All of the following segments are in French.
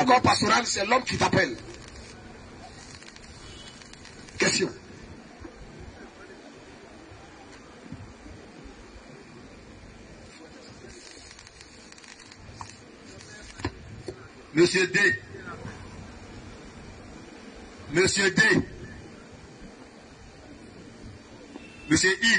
corps pastoral, c'est l'homme qui t'appelle. Question. Monsieur D. Monsieur D. Monsieur I.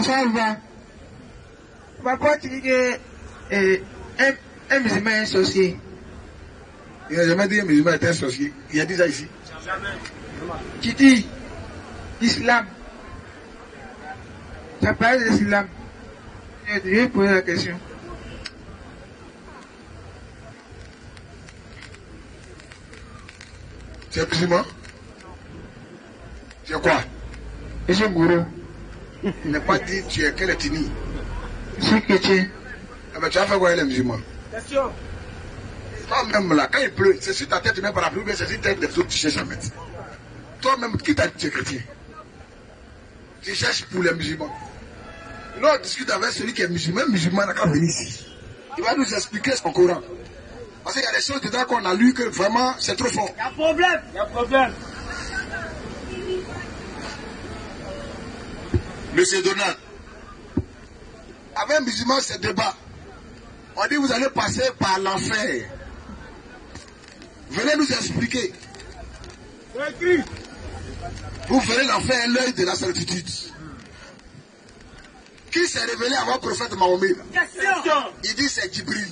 Ça va. On va pas dire que un musulman est sorcier. Il n'a jamais dit un musulman est un sorcier. Il a dit ça ici. Tu dis l'islam. Ça parle de l'islam. Je vais poser la question. Tu es musulman? Tu es quoi? Je suis gourou. Il n'a pas dit tu es quelle ethnie. Je suis chrétien. Ah ben tu as fait quoi les musulmans? Question. Toi-même là, quand il pleut, c'est sur ta tête, tu mets par la pluie, c'est sur ta tête des autres, tu cherches à mettre. Toi-même, qui t'a dit tu es chrétien? Tu cherches pour les musulmans. Nous on discute avec celui qui est musulman n'a qu'à venir ici. Il va nous expliquer son Coran. Parce qu'il y a des choses dedans qu'on a lues que vraiment c'est trop fort. Il y a problème. Il y a problème. Monsieur Donald, avec un musulman, c'est débat. On dit vous allez passer par l'enfer. Venez nous expliquer. Vous verrez l'enfer l'œil de la certitude. Qui s'est révélé avant le prophète Mahomet? Il dit c'est Djibril.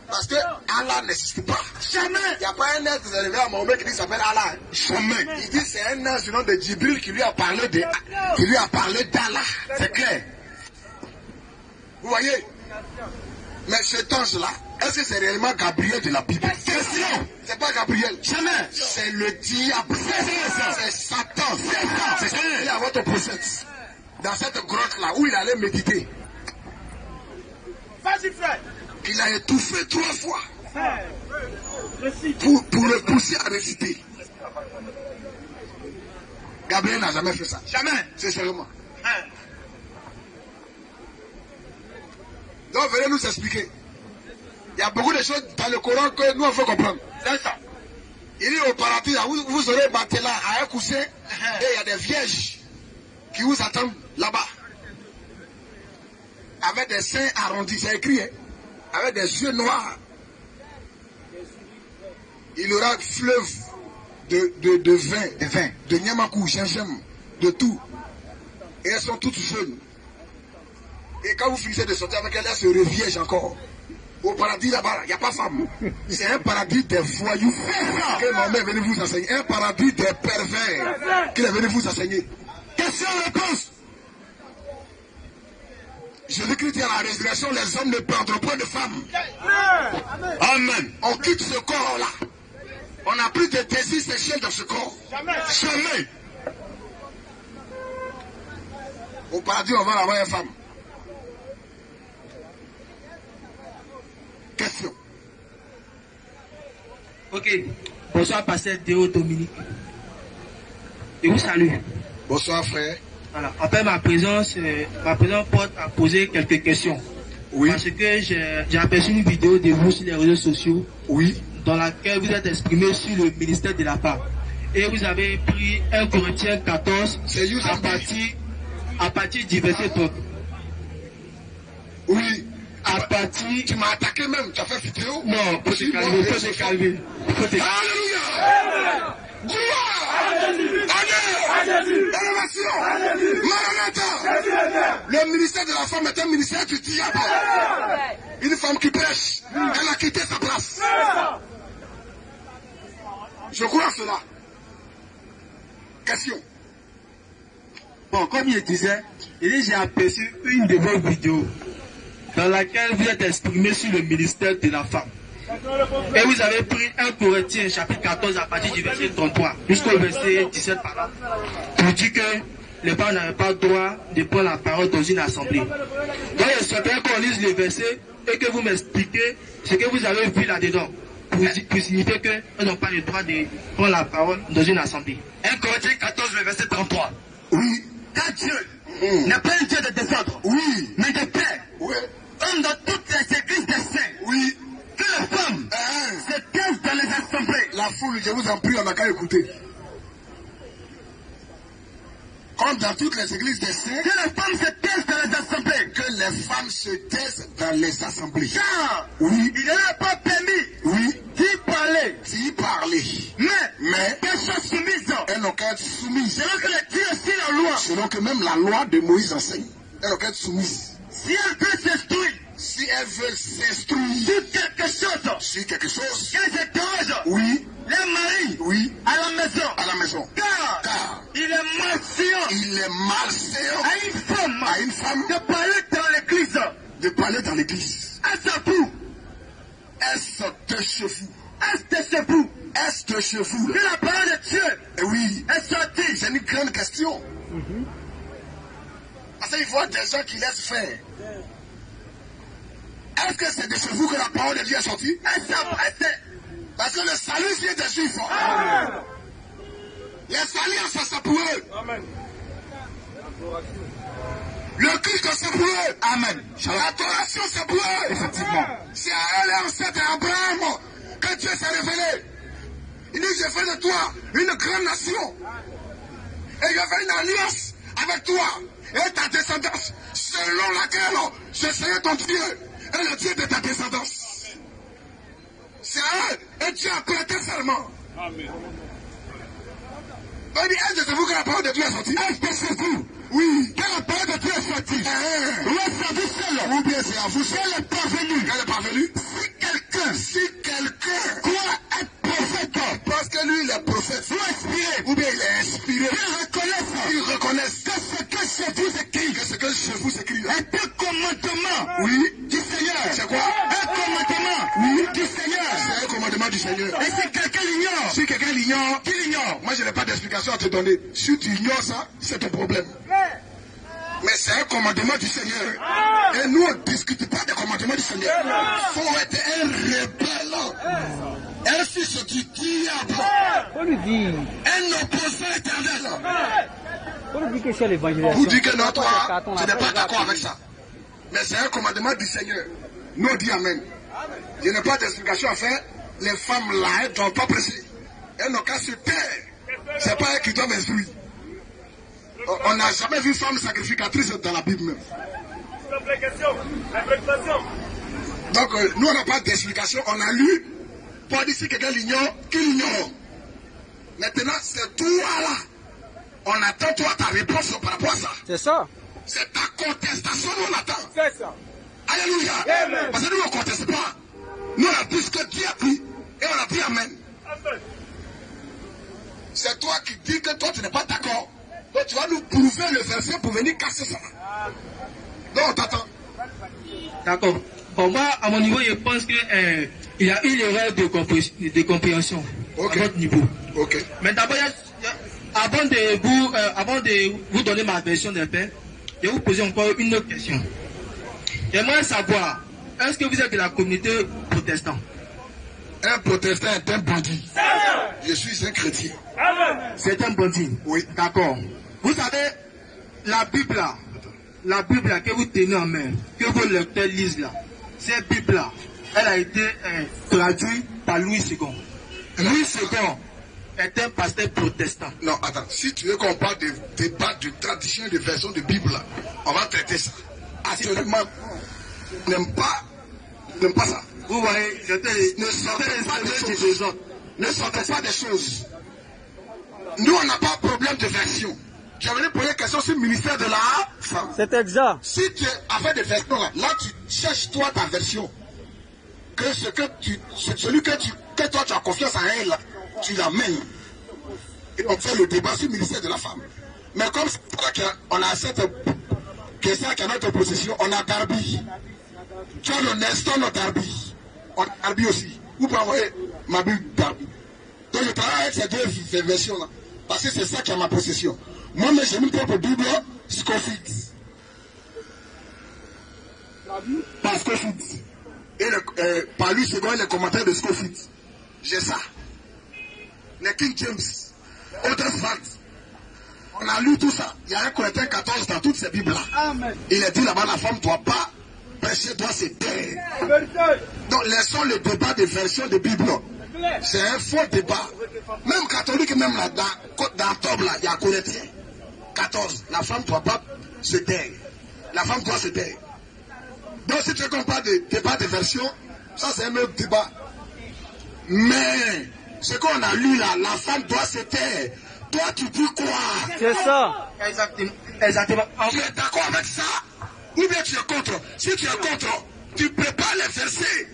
Parce que Allah n'existe pas. Jamais. Il n'y a pas un être qui s'est révélé à Mahomet qui dit qu'il s'appelle Allah. Jamais. Il dit c'est un être du nom de Djibril qui lui a parlé d'Allah. C'est clair. Vous voyez? Mais cet ange-là, est-ce que c'est réellement Gabriel de la Bible? Question. C'est pas Gabriel. Jamais. C'est le diable. C'est Satan. C'est ça qui est à votre prophète. Dans cette grotte-là où il allait méditer. Vas-y, frère. Il a étouffé 3 fois. Pour le pousser à réciter. Gabriel n'a jamais fait ça. Jamais. Sincèrement. Donc venez nous expliquer. Il y a beaucoup de choses dans le Coran que nous on veut comprendre. C'est ça. Il dit au paradis, vous aurez matelas à un coussin et il y a des vierges qui vous attendent là-bas. Avec des seins arrondis, c'est écrit, hein? Avec des yeux noirs. Il y aura fleuve de vin, de Nyamakou, gingembre, de tout. Et elles sont toutes jeunes. Et quand vous finissez de sortir avec elles, elles se reviergent encore. Au paradis là-bas, il n'y a pas femme. C'est un paradis des voyous. Que maman est venu vous enseigner. Un paradis des pervers. Qu'il est venu vous enseigner. Question-réponse. Jésus-Christ dit à la résurrection, les hommes ne prendront pas de femmes. Amen. On quitte ce corps-là. On n'a plus de désir sexuel dans ce corps. Jamais. Au paradis, on va avoir une femme. Question. Ok. Bonsoir, pasteur Théo Dominique. Je vous salue. Bonsoir, frère. Voilà. Après ma présence porte à poser quelques questions. Oui. Parce que j'ai aperçu une vidéo de vous sur les réseaux sociaux. Oui. Dans laquelle vous êtes exprimé sur le ministère de la femme. Et vous avez pris 1 Corinthiens 14 à partir du verset 30. Oui. À partir... Tu m'as attaqué même, tu as fait vidéo? Non, faut te calmer, faut te calmer. Alléluia! Gloire! Élévation! Maranatha! Le ministère de la femme est un ministère du diable. Une femme qui prêche, elle a quitté sa place. Je crois cela. Question. Bon, comme il disait, j'ai aperçu une de vos vidéos dans laquelle vous êtes exprimé sur le ministère de la femme. Et vous avez pris 1 Corinthiens chapitre 14 à partir du verset 33 jusqu'au verset 17 par là, pour dire que les femmes n'avaient pas le droit de prendre la parole dans une assemblée. Donc je souhaiterais qu'on lise le verset et que vous m'expliquiez ce que vous avez vu là-dedans. pour signifier qu'ils n'ont pas le droit de prendre la parole dans une assemblée. 1 Corinthiens 14, verset 33. Oui. Car Dieu n'est pas un Dieu de désordre, Oui. mais de paix. Oui. Comme dans toutes les églises des saints, Oui. que les femmes se taisent dans les assemblées. La foule, je vous en prie, on n'a qu'à écouter. Comme dans toutes les églises des saints, Que les femmes se taisent dans les assemblées. que les femmes se taisent dans les assemblées. Car Oui. il n'est pas permis Oui. d'y parler. D'y parler. Mais qu'elles soient soumises. elles n'ont qu'à être soumises. Selon que les Dieu aussi la loi. Selon que même la loi de Moïse enseigne. Elles n'ont qu'à être soumises. Si elles veulent s'instruire Si elles veulent s'instruire sur quelque chose, sur quelque chose, qu'elles interrogent oui, les maris oui, à la maison. à la maison. Car il est malséant Il est malséant à une femme de parler dans l'église. de parler dans l'église. Est-ce vous? Est-ce de chez vous? Est-ce vous? Est-ce de chez vous? Que la parole de Dieu Et oui, est sortie. c'est une grande question. Parce qu'il faut des gens qui laissent faire. Est-ce que c'est de chez vous que la parole de Dieu est sortie? Parce que le salut vient des Juifs. Les saluts, ça c'est pour eux. Le Christ, c'est pour eux. Amen. L'adoration, c'est pour eux. Effectivement. C'est à eux, l'ancêtre Abraham, que Dieu s'est révélé. Il dit, je fais de toi une grande nation. Et je fais une alliance avec toi et ta descendance, selon laquelle je serai ton Dieu et le Dieu de ta descendance. C'est à eux, et Dieu a prêté serment. Amen. On dit, est-ce que vous que la parole de Dieu est sortie? Est-ce que c'est vous? Oui. Que la parole de Dieu est sortie? Oui, c'est à vous seul. Ou bien c'est à vous seul. Elle est parvenue. Elle est parvenue. Si quelqu'un croit être prophète, parce que lui il est prophète, ou bien il est inspiré, il reconnaisse que ce que chez vous écrit, que ce que chez vous écrit est un commandement, oui, du Seigneur. C'est quoi? Un commandement, oui, du Seigneur. C'est un commandement du Seigneur. Et si quelqu'un l'ignore, qui l'ignore, moi je n'ai pas d'explication à te donner. Si tu ignores ça, c'est ton problème. Mais c'est un commandement du Seigneur. Et nous, on ne discute pas des commandements du Seigneur. Il faut être un rebelle, un fils du diable, un opposant éternel. Vous dites que non, toi, tu n'es pas d'accord avec ça. Mais c'est un commandement du Seigneur. Nous, on dit Amen. Il n'y a pas d'explication à faire. Les femmes là, elles ne doivent pas presser. Elles n'ont qu'à se taire. Ce n'est pas elles qui doivent instruire. On n'a jamais vu femme sacrificatrice dans la Bible même. Donc nous on n'a pas d'explication, on a lu, pour dire si quelqu'un l'ignore, qu'il l'ignore. Maintenant c'est toi là, on attend toi ta réponse par rapport à ça. C'est ça. C'est ta contestation on attend. C'est ça. Alléluia. Amen. Parce que nous on ne conteste pas. Nous on a dit ce que Dieu a dit et on a dit Amen. C'est toi qui dis que toi tu n'es pas d'accord. Donc tu vas nous prouver le verset pour venir casser ça. Donc on t'attend. D'accord. Bon, moi, à mon niveau, je pense qu'il y a une erreur de compréhension à votre niveau. Ok. Mais d'abord, avant de vous donner ma version des faits, je vais vous poser encore une autre question. J'aimerais savoir, est-ce que vous êtes de la communauté protestante? Un protestant est un bandit. Je suis un chrétien. C'est un bandit. Oui. D'accord. Vous savez, la Bible là, que vous tenez en main, que vos lecteurs lisent là, cette Bible là, elle a été traduite par Louis II. Louis II est un pasteur protestant. Non, attends. Si tu veux qu'on parle de débat, de tradition, de version de Bible là, on va traiter ça. Actuellement, n'aime pas ça. Vous voyez, ne sortez pas des choses. Nous, on n'a pas de problème de version. J'aimerais poser une question sur le ministère de la femme. C'est exact. Si tu es affaire de version là, tu cherches toi ta version. Que celui que toi tu as confiance en elle, là, tu l'amènes. Et on fait le débat sur le ministère de la femme. Mais comme on a cette question qui est notre possession, on a Darby. Tu as le Nestor notre Darby. On a Darby aussi. Vous pouvez envoyer ma Bible Darby. Donc je travaille avec ces deux versions là. Parce que c'est ça qui est ma possession. Moi-même, j'ai mon propre Bible, Scofield. Par Scofield. Et par lui, c'est les commentaires de Scofield. J'ai ça. Les King James, Odersford. On a lu tout ça. Il y a un Corinthiens 14 dans toutes ces Bibles-là. Il est dit là-bas, la femme ne doit pas prêcher, doit se taire. Donc laissons le débat de version de Bible. C'est un faux débat. Même catholique, même là, dans Tob, là, il y a Corinthiens 14. La femme ne doit pas se taire. La femme doit se taire. Donc si tu ne comprends pas de débat de version, ça c'est un autre débat. Mais ce qu'on a lu là, la femme doit se taire. Toi tu dis quoi? C'est ça. Exactement. Exactement. Tu es d'accord avec ça? Ou bien tu es contre? Si tu es contre, tu prépares les versets.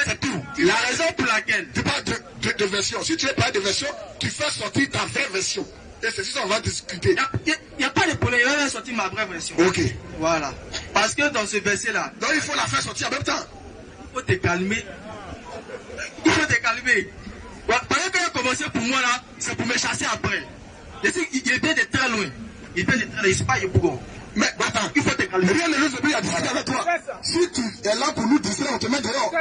C'est tout. La raison pour laquelle tu parles de version. Si tu n'es pas de version, tu fais sortir ta vraie version. Et c'est ça qu'on va discuter. Il n'y a pas de problème, je vais sortir ma vraie version. Ok. Voilà. Parce que dans ce verset-là, donc il faut la faire sortir en même temps. Il faut te calmer. Il faut te calmer. Pendant qu'il a commencé pour moi là, c'est pour me chasser après. Je sais qu'il vient de très loin. Il vient de très loin, il ne sait pas Yébougon. Mais attends, il faut te calmer. Rien ne nous oblige à discuter avec toi. Si tu es là pour nous distraire, on te met dehors.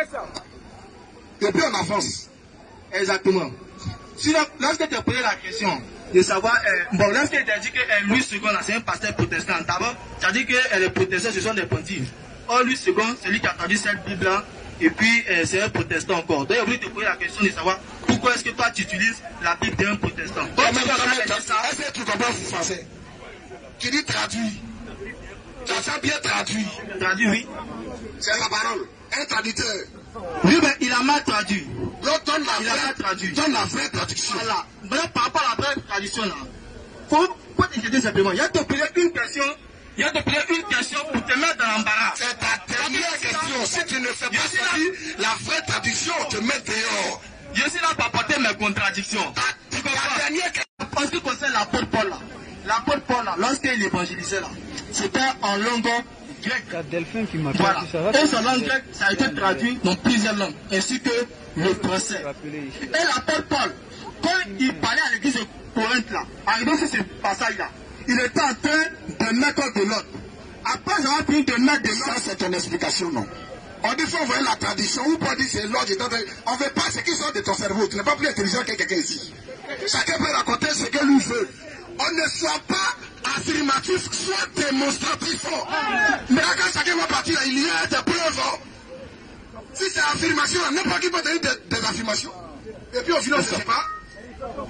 Et puis on avance. Exactement. Sinon, lorsque tu as posé la question de savoir, bon, lorsque tu as dit que Louis II, c'est un pasteur protestant, d'abord, tu as dit que les protestants, ce sont des pontifes. Or, Louis II, c'est lui qui a traduit cette Bible-là, et puis c'est un protestant encore. Donc, il a voulu te poser la question de savoir pourquoi est-ce que toi tu utilises la Bible d'un protestant. Est-ce que tu comprends le français? Tu dis traduit. Tu as bien traduit. Traduit, oui. C'est la parole. Un traducteur. Oui, mais il a mal traduit. Donc, donne la vraie traduction. Voilà. Donc, par rapport à la vraie traduction, là, faut t'inquiéter simplement. Il y a te poser une question. Il y a te poser une question pour te mettre dans l'embarras. C'est ta dernière question. Si tu ne fais pas sortir la vraie traduction, on te met dehors. Je suis là pour apporter mes contradictions. La dernière question. En ce qui concerne l'apôtre Paul, là, l'apôtre Paul, là, lorsqu'il évangélisait, là, c'était en langue grecque. Voilà. Et son langue grecque, ça a été traduit dans plusieurs langues, ainsi que le français. Et l'apôtre Paul, quand il parlait à l'église de Corinthe, là, arrivé sur ce passage-là, il était en train de mettre de l'ordre. Après avoir fini de mettre de l'ordre, ça c'est ton explication, non? On dit qu'il faut envoyer la tradition, ou pas dire c'est l'ordre. On ne veut pas ce qui sort de ton cerveau. Tu n'es pas plus intelligent que quelqu'un ici. Chacun peut raconter ce que lui veut. On ne soit pas affirmatif, soit démonstratif. Mais là, quand chacun va partir, il y a des preuves. Si c'est affirmation, n'importe qui peut donner des affirmations. Et puis au final, on ne sait pas.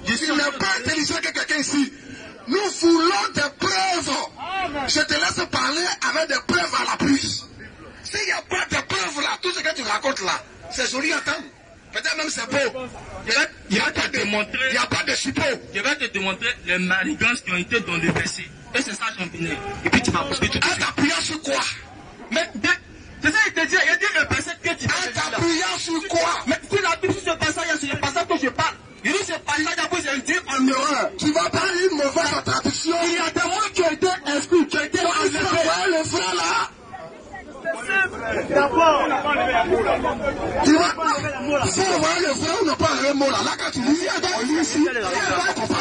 Je suis pas intelligent que quelqu'un ici. Nous voulons des preuves. Je te laisse parler avec des preuves à l'appui. S'il n'y a pas de preuves là, tout ce que tu racontes là, c'est joli à entendre. Peut-être même c'est beau. Il n'y a pas de suppos. Je vais te démontrer les manigances qui ont été dans le verset. Et c'est ça, Jean-Pierre. Et puis tu vas pousser tout de suite. En t'appuyant sur quoi? Mais c'est ça, il te dit, il a dit le verset que tu en t'appuyant sur quoi? Mais si la Bible, sur ce passage, c'est le passage que je parle. Il dit ce passage, après, j'ai dit en erreur. Tu vas parler une mauvaise traduction. Il y a des mots qui ont été exclus, qui ont été enlevés. Le frère là. D'abord, tu vas voir le frère ou ne pas le mot là. Là, quand tu lis, on lit ici.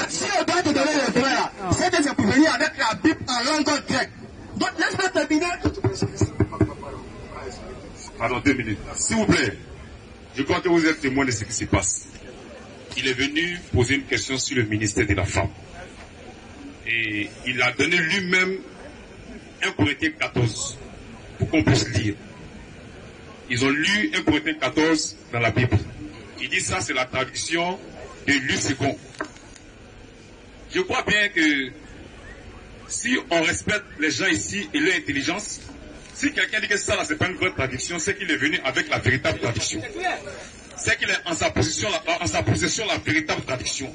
Si on doit te donner le frère là, c'est que c'est pour venir avec la Bible en langue grecque. Donc, laisse-moi terminer. Pardon, 2 minutes. S'il vous plaît, je crois que vous êtes témoin de ce qui se passe. Il est venu poser une question sur le ministère de la femme. Et il a donné lui-même 1 Corinthiens 14 pour qu'on puisse lire. Ils ont lu 1 Corinthiens 14 dans la Bible. Il dit ça, c'est la traduction de Louis II. Je crois bien que si on respecte les gens ici et leur intelligence, si quelqu'un dit que ça, là, c'est pas une vraie traduction, c'est qu'il est venu avec la véritable traduction. C'est qu'il est en sa possession la véritable traduction.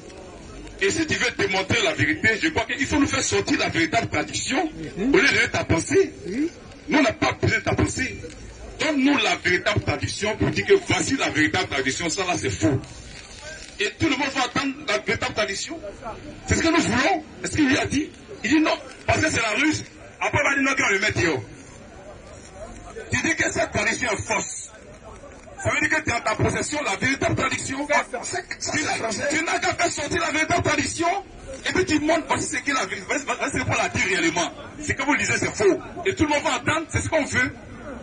Et si tu veux démontrer la vérité, je crois qu'il faut nous faire sortir la véritable traduction au lieu de ta pensée. Nous, on n'a pas besoin de ta pensée. Donne-nous la véritable traduction pour dire que voici la véritable traduction, ça là c'est faux. Et tout le monde va attendre la véritable traduction. C'est ce que nous voulons. Est-ce qu'il lui a dit? Il dit non, parce que c'est la ruse. Après, il va dire non, qu'on le mette dehors. Tu dis que cette traduction est fausse. Ça veut dire que tu es en ta possession la véritable traduction. Tu n'as qu'à faire sortir la véritable traduction. Et puis tu montres voici ce qu'il a vu. Voici ce qu'on a dit réellement. Ce que vous lisez, c'est faux. Et tout le monde va entendre, c'est ce qu'on veut.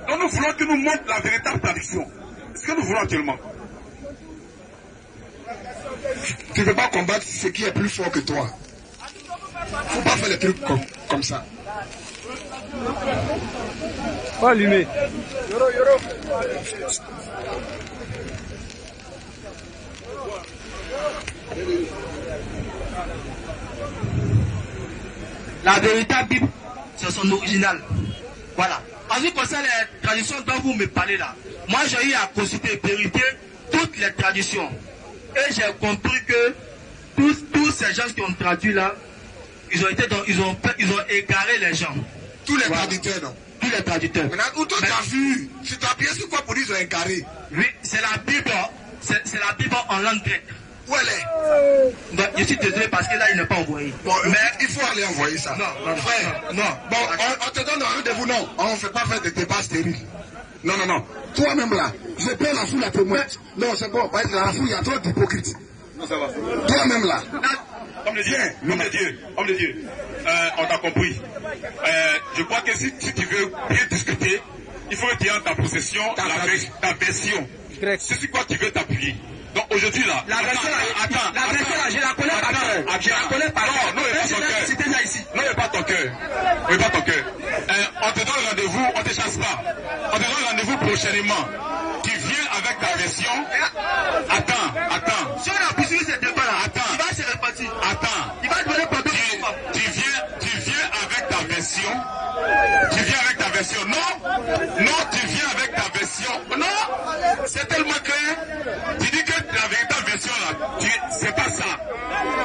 Donc nous voulons que nous montre la véritable traduction. C'est ce que nous voulons actuellement. tu ne peux pas combattre ce qui est plus fort que toi. Faut pas faire les trucs comme ça. Pas allumé. La véritable Bible, c'est son original. Voilà. En ce qui concerne les traditions dont vous me parlez là, moi j'ai eu à consulter, vérifier toutes les traditions. Et j'ai compris que tous ces gens qui ont traduit là, ils ont égaré les gens. Tous les traducteurs, non? Tous les traducteurs. Maintenant, où toi t'as vu? Tu t'as appuyé sur quoi pour dire qu'ils ont égaré? Oui, c'est la Bible. C'est la Bible en langue grecque. Où elle est? Donc, je suis désolé parce que là, il n'est pas envoyé. Bon, mais il faut aller envoyer ça. Non, frère, non. Bon, on te donne un rendez-vous, non? On ne fait pas faire de débat stérile. Non. Toi-même là, je perds la foule à témoin. Non, c'est bon. Dans la foule, il y a trop d'hypocrites. Non, ça va. Toi-même là. Homme de Dieu, on t'a compris. Je crois que si tu veux bien discuter, il faut que tu aies en ta possession ta version. C'est sur quoi tu veux t'appuyer. Donc aujourd'hui là, la version là, je la connais par cœur. Je la connais par cœur. Non, il n'est pas ton cœur. On te donne rendez-vous, on ne te chasse pas. On te donne rendez-vous prochainement. Tu viens avec ta version. Attends. Si on a poursuivi ce débat là, Attends. il va se répartir. Attends. Il va demander pardon. Tu viens avec ta version. Non, tu viens avec ta version. Non, c'est tellement clair. Tu dis que la véritable version là, c'est pas ça.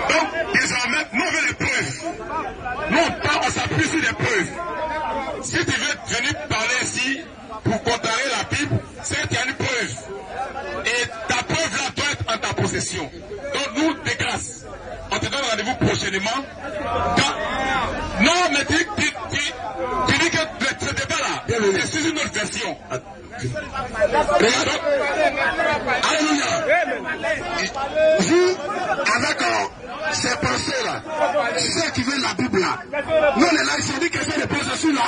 Donc, désormais, nous on veut les preuves. Nous on s'appuie sur les preuves. Si tu veux venir parler ici pour comparer la Bible, c'est qu'il y a une preuve. Et ta preuve là doit être en ta possession. Donc nous, de grâce, on te donne rendez-vous prochainement. Non, mais tu dis que ce débat là, c'est sur une autre version. Alléluia. Vous, avec ces pensées là, ceux qui veulent la Bible là, nous on est là, ils se dit que c'est des possessions là.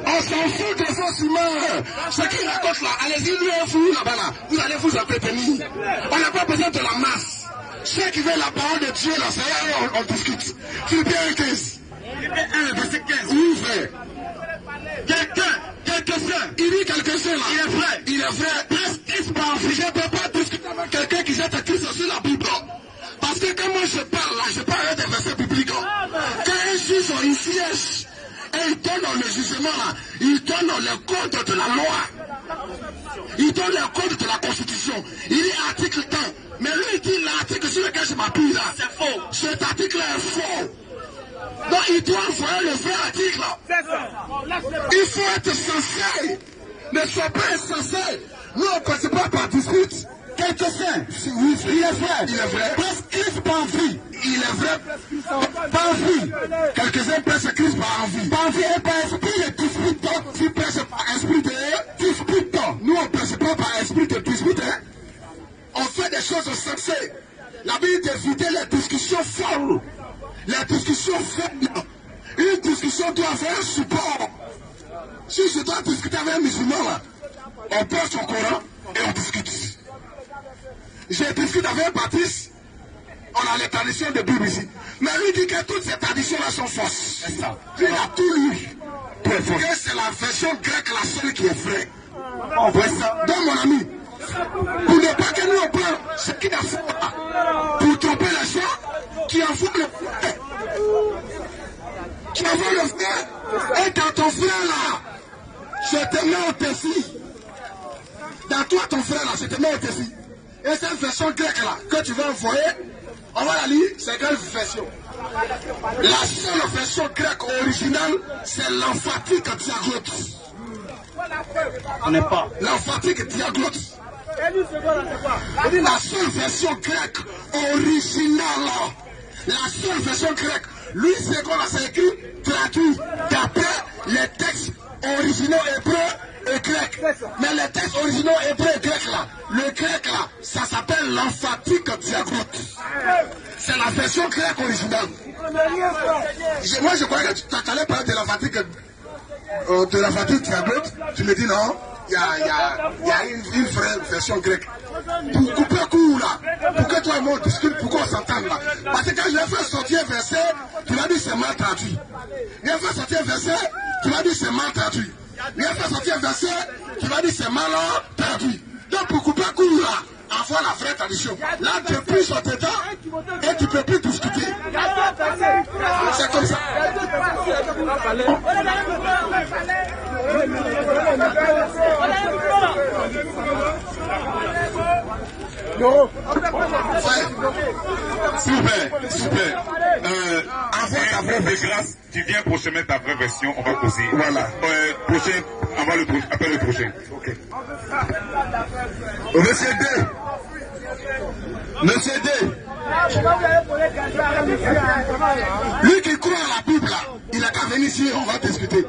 On s'en fout de vos humains. Ce qu'ils racontent là, allez-y, lui un fou là-bas là, vous allez vous entretenir. On n'a pas besoin de la masse. Ceux qui veulent la parole de Dieu là, c'est là on discute. Philippiens 15. Verset 15. Oui, frère. Quelqu'un, il dit quelqu'un là, il est vrai, presque pas. Je ne peux pas discuter avec quelqu'un qui jette Christ sur la Bible. Parce que quand moi je parle là, je parle des versets bibliques. Quand un juge, il siège et il donne le jugement là, il donne le code de la loi. Il donne le code de la constitution. Il dit article 1. Mais lui il dit l'article sur lequel je m'appuie là, c'est faux. Cet article est faux. Donc il doit envoyer le vrai article. Il faut être sincère. Ne sois pas insensé. Nous on ne passe pas par dispute. Quelqu'un, oui, il est vrai. Il est vrai. Presque par envie. Il est vrai. Par envie. Quelques-uns prêchent Christ par envie. Par envie et par esprit de dispute. Tu prêches par esprit de dispute. Nous on ne prêche pas par esprit de dispute. On fait des choses sensées. La Bible d'éviter les discussions folles. Les discussions faibles. Une discussion doit avoir un support. Si je dois discuter avec un musulman là, on prend son Coran et on discute. Je discute avec un baptiste, on a les traditions de Bible ici. Mais lui dit que toutes ces traditions-là sont fausses. Il a tout lu. Parce que c'est la version grecque la seule qui est vraie. On voit ça. Donc mon ami, pour ne pas que nous on prenne ce qui est faux, pour tromper les gens qui en font le vrai. Qui en font le vrai. Et quand ton frère là, je te mets au défi. Dans toi, ton frère là, je te mets au défi. Et cette version grecque là, que tu vas envoyer, on va la lire, c'est quelle version? La seule version grecque originale, c'est l'emphatique diaglotte. On n'est pas. L'emphatique diaglotte. La seule version grecque originale, la seule version grecque, lui c'est qu'on a écrit, traduit d'après les textes originaux hébreux et grecs. Mais les textes originaux hébreux et grecs là, le grec là, ça s'appelle l'emphatique diaglotte. C'est la version grecque originale. Moi je croyais que tu allais parler de l'emphatique diaglotte. Tu me dis non, il y a une vraie version grecque. Pour couper court là, pour que toi et moi on discute, pour qu'on s'entende là. Parce que quand je vais faire sortir un verset, tu m'as dit c'est mal traduit. Je vais faire sortir un verset, tu m'as dit c'est mal traduit. Je vais faire sortir un verset, tu m'as dit c'est mal traduit. Donc pour couper court là, avoir la vraie tradition. Là tu es plus sur tes temps et tu ne peux plus discuter. C'est comme ça. S'il vous plaît, s'il vous plaît. De grâce, tu viens prochainement ta vraie version, on va causer. Voilà. Prochain, après le prochain. Ok. Monsieur D. Monsieur D. Lui qui croit à la Bible, il n'a qu'à venir ici, on va discuter.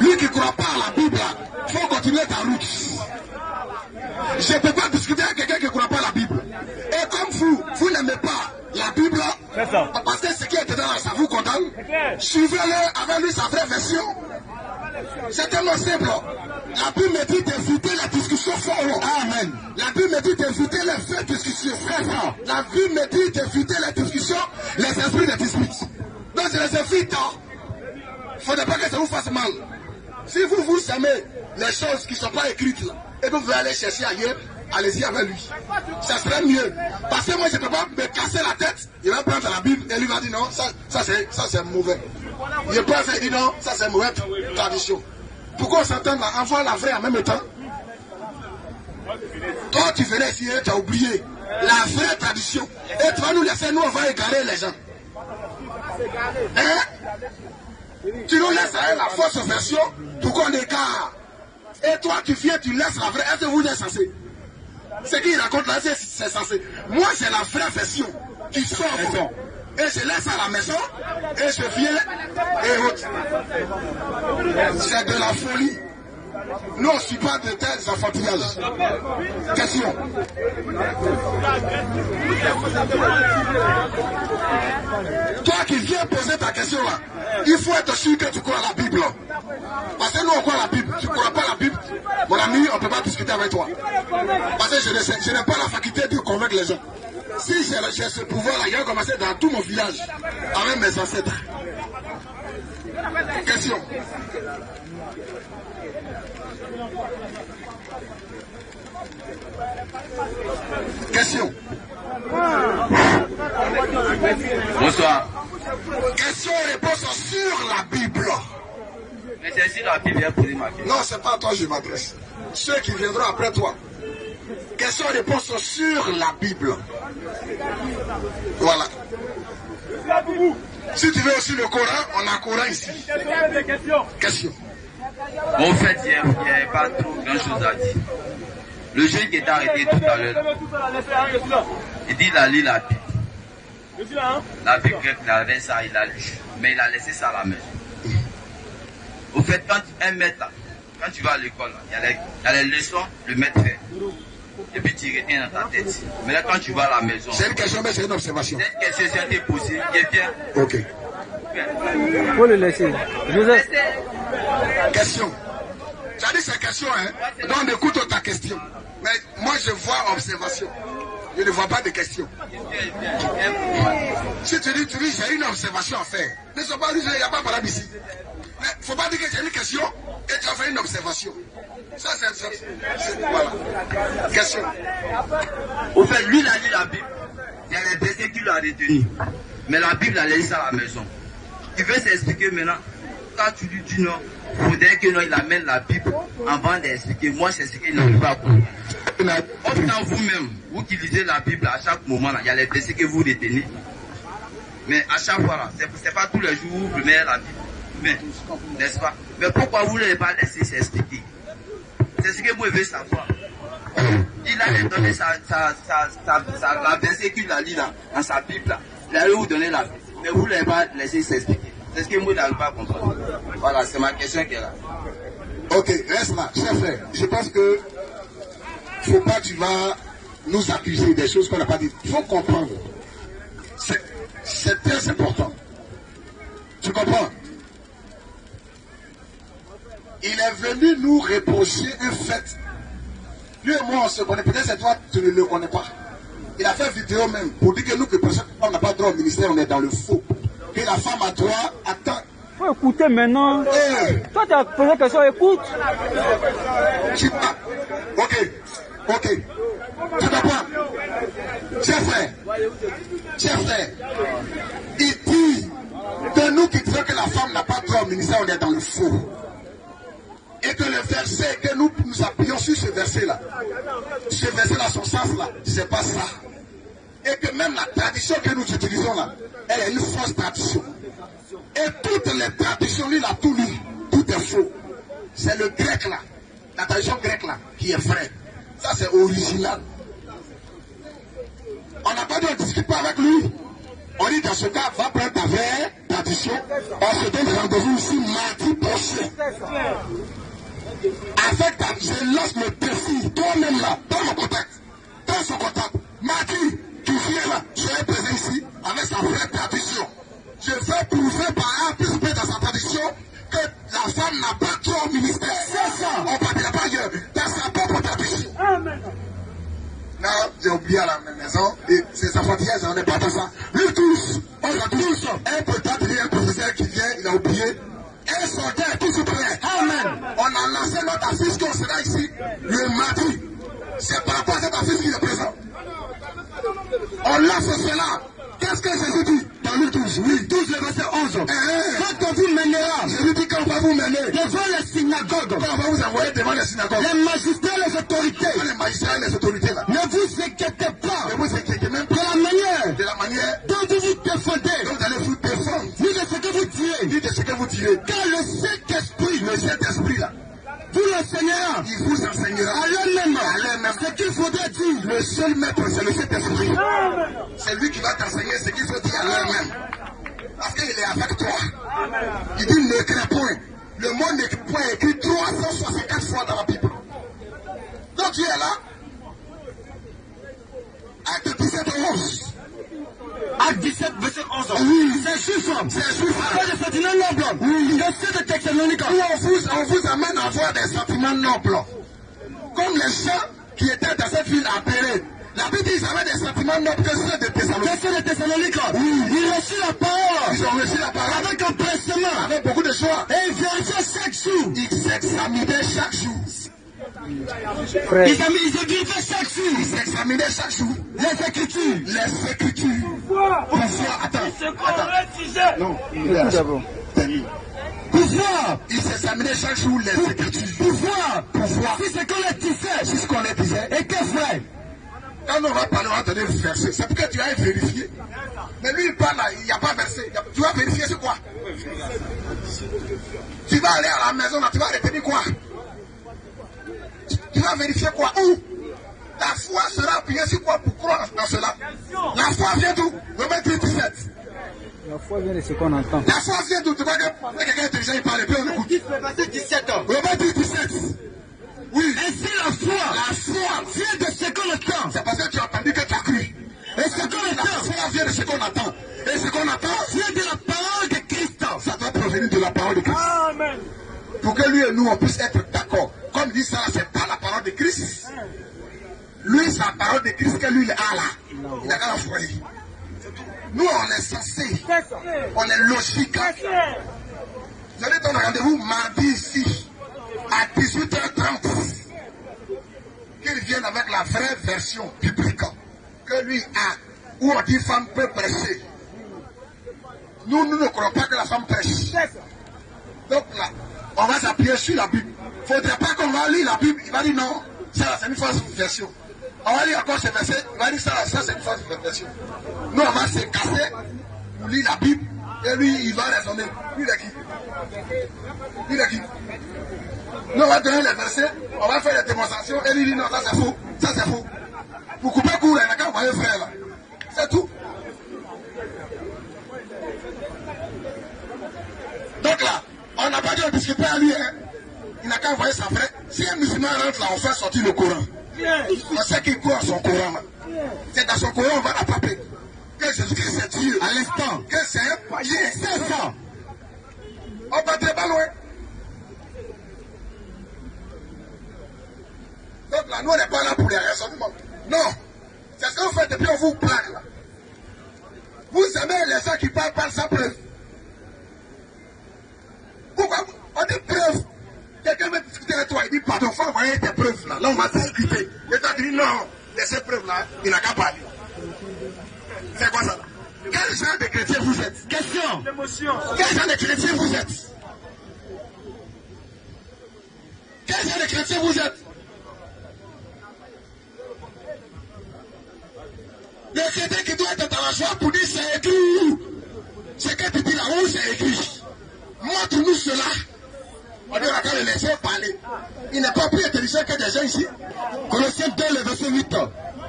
Lui qui ne croit pas à la Bible, il faut continuer ta route. Je ne peux pas discuter avec quelqu'un qui ne croit pas à la Bible. Et comme vous n'aimez pas la Bible, parce que ce qui est dedans, ça vous condamne, suivez-le avec lui sa vraie version. C'est tellement simple. La Bible me dit d'éviter la discussion forte. Amen. La Bible me dit d'éviter les vraies discussions. La Bible me dit d'éviter les discussions, les esprits de dispute. Donc je les évite. Il ne faudrait pas que ça vous fasse mal. Si vous aimez les choses qui ne sont pas écrites là, et vous voulez aller chercher ailleurs, allez-y avec lui. Ça serait mieux. Parce que moi je ne peux pas me casser la tête, il va prendre la Bible et lui va dire non, ça c'est mauvais. Je peux faire dire non, ça c'est mauvaise tradition. Pourquoi on s'entend là, envoie la vraie en même temps? Toi tu venais ici et tu as oublié la vraie tradition. Et tu vas nous laisser, nous on va égarer les gens. Hein? Tu nous laisses la fausse version pour qu'on égare. Et toi tu viens, tu laisses la vraie. Est-ce que vous êtes censé? Ce qu'il raconte là, c'est censé. Moi c'est la vraie version qui sort. Et je laisse à la maison, et je viens, et autres. C'est de la folie. Nous, on ne suit pas de tels enfantillages. Question. Toi qui viens poser ta question là, il faut être sûr que tu crois à la Bible. Parce que nous, on croit à la Bible. Tu ne crois pas à la Bible, mon ami, on ne peut pas discuter avec toi. Parce que je n'ai pas la faculté de convaincre les gens. Si j'ai ce pouvoir-là, il a commencé dans tout mon village, avec mes ancêtres. Question. Question. Bonsoir. Question et réponse sur la Bible. Mais c'est sur la Bible, poser ma question. Non, c'est pas à toi que je m'adresse. Ceux qui viendront après toi. Question et réponse sur la Bible. Voilà. Si tu veux aussi le Coran, on a un Coran ici. Question. En fait, il n'y a pas trop grand chose à dire. Le jeune qui est arrêté tout à l'heure, il dit il a lu la Bible. La Bible grecque, il avait ça, il a lu. Mais il a laissé ça à la maison. Au fait, quand un maître, quand tu vas à l'école, il y a les leçons, le maître fait. Et puis tu retiens dans ta tête. Mais là, quand tu vas à la maison. C'est une question, mais c'est une observation. C'est une question qui a été posée, qui est bien. Ok. Faut le laisser. Joseph. Question. Tu as dit c'est question, hein? Donc on écoute ta question. Mais moi je vois observation. Je ne vois pas de question. Si tu dis j'ai une observation à faire. Ne sois pas dit il n'y a pas de parade ici. Mais il ne faut pas dire que j'ai une question et tu as fait une observation. Ça c'est voilà. Question. Au fait, lui il a lu la Bible. Il y a les versets qu'il a retenus. Mais la Bible, elle a laissé à la maison. Il veut s'expliquer maintenant. Quand tu lui dis non, il faudrait que non, il amène la Bible avant d'expliquer. Moi, c'est ce qu'il n'arrive pas à comprendre. Autant vous-même, vous qui lisez la Bible à chaque moment, là, il y a les versets que vous retenez. Mais à chaque fois, c'est pas tous les jours où vous prenez la Bible. Mais, n'est-ce pas? Mais pourquoi vous ne l'avez pas laissé s'expliquer? C'est ce que vous devez savoir. Il allait donner la verset qu'il a lu là, dans sa Bible là. Il allait vous donner la Bible. Mais vous ne l'avez pas laissé s'expliquer. C'est ce que moi, je n'arrive pas à comprendre. Voilà, c'est ma question qui est là. Ok, reste là, cher frère. Je pense que faut pas que tu vas nous accuser des choses qu'on n'a pas dites. Il faut comprendre. C'est très important. Tu comprends? Il est venu nous reprocher un fait. Lui et moi, on se connaît. Peut-être c'est toi, tu ne le connais pas. Il a fait vidéo même pour dire que nous, que personne, on n'a pas droit au ministère, on est dans le faux. Que la femme a droit, attends. Il faut écouter maintenant. Toi, tu as posé la question, écoute. Ok. Tu comprends? Chers frères, il dit que nous qui disons que la femme n'a pas droit au ministère, on est dans le faux. Et que le verset, que nous appuyons sur ce verset-là, son sens-là, c'est pas ça. Et que même la tradition que nous utilisons là, elle est une fausse tradition. Et toutes les traditions, lui, il a tout lu. Tout est faux. C'est le grec là, la tradition grecque là, qui est vraie. Ça, c'est original. On n'a pas dû discuter avec lui. On dit dans ce cas, va prendre ta vraie tradition. On se donne rendez-vous ici mardi prochain. Avec ta, je lance le défi, toi-même là, dans mon contact, dans son contact. Mardi, tu viens là, je serai présent ici avec sa vraie tradition. Je vais prouver par A plus B dans sa tradition que la femme n'a pas trop au ministère. C'est ça. On ne partira pas ailleurs. Dans sa propre tradition. Amen. Non, j'ai oublié à la maison. Et c'est sa fatiguée, on n'est pas dans ça. Nous tous, on a tous un peut-être un professeur qui vient, il a oublié. Un soldat, tous prêts. Amen. On a lancé notre affiche qu'on sera ici le mardi. C'est par rapport à cette affiche qui est présent. On lance cela. Qu'est-ce que Jésus dit dans Luc 12? Oui, 12, le verset 11. Quand on vous mènera, Jésus dit quand on va vous mener devant les synagogues, quand on va vous envoyer devant les synagogues, les magistrats, les autorités, les magistrats, les autorités là, ne vous inquiétez pas, ne vous inquiétez même pas de la manière dont vous vous défendez, dont vous allez vous défendre, ni de ce que vous direz, ni de ce que vous direz, car le Saint-Esprit là, vous l'enseignera, il vous enseignera à lui-même ce qu'il faudrait dire. Le seul maître, c'est le Saint-Esprit. C'est lui qui va t'enseigner ce qu'il faut dire à lui-même. Parce qu'il est avec toi. Il dit n'écris point. Le mot n'écris point est écrit 364 fois dans la Bible. Donc tu es là. Acte 17 11. Acte 17, verset 11. Oui, c'est juif. C'est juif. Après des sentiments nobles. Oui. Le fait de Thessalonique. Où on vous amène à voir des sentiments nobles. Comme les gens qui étaient dans cette ville appelée. La Bible dit qu'ils avaient des sentiments nobles que ceux de Thessalonique. Oui. Ils reçurent la parole. Ils ont reçu la parole. Avec empressement. Avec beaucoup de joie. Et ils vérifiaient chaque jour. Ils s'examinaient chaque jour. Frère. Ils vérifiaient chaque jour. Ils s'examinaient chaque jour. Les Écritures. Les Écritures. Pouvoir. Attends. Non. Écoute d'abord. Pouvoir. Ils s'examinaient chaque jour les Écritures. Pouvoir. Si c'est qu'on les disait. Si ce qu'on les disait. Et que frère? Quand on va parler, on va donner le verset. C'est pour que tu ailles vérifier. Mais lui, il parle là, il n'y a pas verset. Tu vas vérifier c'est quoi? Tu vas aller à la maison là, tu vas retenir quoi? Tu vas vérifier quoi? Où? Ta foi sera appuyée sur quoi pour croire dans cela? La foi vient d'où? Romains 17. La foi vient de ce qu'on entend. La foi vient d'où? Tu vois que quelqu'un intelligent, il parle, et puis on écoute. Verset 17. Romains 17. Oui. Ainsi la foi vient de ce qu'on entend. C'est parce que tu as entendu que tu as cru. Et ce qu'on entend, la foi vient de ce qu'on attend. Et ce qu'on attend vient de la parole de Christ. Ça doit provenir de la parole de Christ. Amen. Pour que lui et nous, on puisse être d'accord. Comme dit ça, c'est pas la parole de Christ. Lui, c'est la parole de Christ que lui, il a là. Il a qu'à la foi. Nous, on est censé. On est logique. Vous allez donner rendez-vous mardi ici. À 18h30, qu'il vienne avec la vraie version biblique que lui a, où on dit femme peut prêcher. Nous ne croyons pas que la femme prêche. Donc là, on va s'appuyer sur la Bible. Il ne faudrait pas qu'on va lire la Bible. Il va dire non, ça c'est une fausse version. On va lire encore ce verset. Il va dire ça c'est une fausse version. Nous on va se casser pour lire la Bible. Et lui il va raisonner. Lui il est qui? Nous on va donner les versets, on va faire les démonstrations, et lui dit non, ça c'est faux, ça c'est faux. Pour couper court, il n'a qu'à envoyer frère là. C'est tout. Donc là, on n'a pas dû discuter à lui, hein. Il n'a qu'à envoyer sa frère. Si un musulman rentre là, on fait sortir le Coran. On sait qu'il croit son Coran là. C'est dans son Coran, on va l'attraper. Que Jésus-Christ c'est Dieu à l'instant, que c'est un païen, c'est ça. On va très pas loin. Donc là, nous, on n'est pas là pour les raisonnements. Non. C'est ce que vous faites depuis on vous plaque là. Vous aimez les gens qui parlent sans preuve. Pourquoi? On dit preuve. Quelqu'un veut discuter avec toi, il dit pardon, faut envoyer tes preuves là. Là, on va discuter. Et tu as dit non, ces preuves là, il n'a qu'à parler. C'est quoi ça là? Quel genre de chrétien vous êtes? Question. Quel genre de chrétien vous êtes? Quel genre de chrétien vous êtes? Le chrétien qui doit être dans la joie pour dire c'est écrit. C'est que tu dis là-haut, c'est écrit. Montre-nous cela. On doit encore le laisser parler. Il n'est pas plus intelligent que des gens ici. Colossiens 2, le verset 8.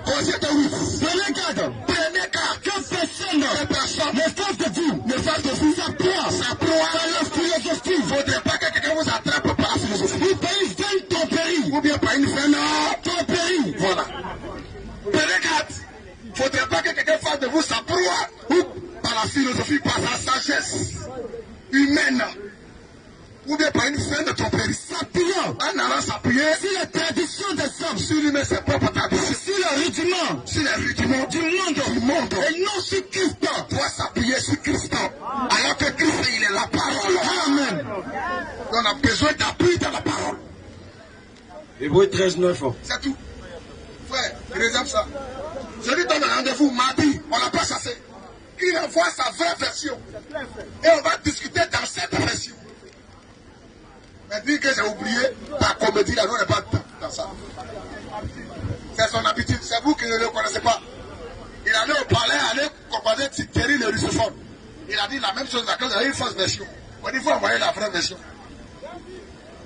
Colossiens 2, 8. Prenez garde. Prenez garde. Que personne ne fasse de vous sa proie. Par la philosophie. Il ne faudrait pas que quelqu'un vous attrape par la philosophie. Ou par une veine tempérie. Ou bien par une veine tempérie. Voilà. Prenez garde. Il ne faudrait pas que quelqu'un fasse de vous sa proie. Ou par la philosophie, par sa sagesse humaine. Ou bien par une fin de tromperie, s'appuyant, en allant s'appuyer sur la tradition des hommes, sur lui-même ses propres traditions, sur les rudiments du monde, et non sur Christ. Doit s'appuyer sur Christ, alors que Christ, il est la parole. Amen. On a besoin d'appui dans la parole. Hébreux 13, 9. C'est tout. Frère, réserve ça. Je lui donne un rendez-vous mardi, on l'a pas chassé. Il envoie sa vraie version. Et on va discuter dans cette version. Mais dit que j'ai oublié, ta comédie là, nous n'est pas dans ça. C'est son habitude, c'est vous qui ne le connaissez pas. Il allait au palais, aller comparer Thierry le russophone. Il a dit la même chose, il a une fausse version. On dit il faut envoyer la vraie version.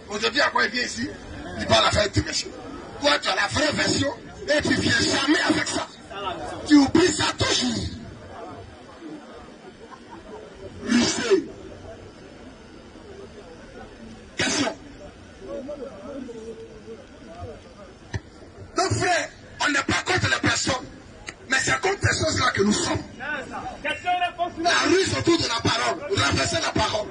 Aujourd'hui, à quoi il vient ici? Il parle à faire une version. Toi, tu as la vraie version et tu viens jamais avec ça. Tu oublies ça toujours. Lycée. Question. Donc frère, on n'est pas contre les personnes, mais c'est contre ces choses-là que nous sommes. La rue autour de la parole, renverser la parole.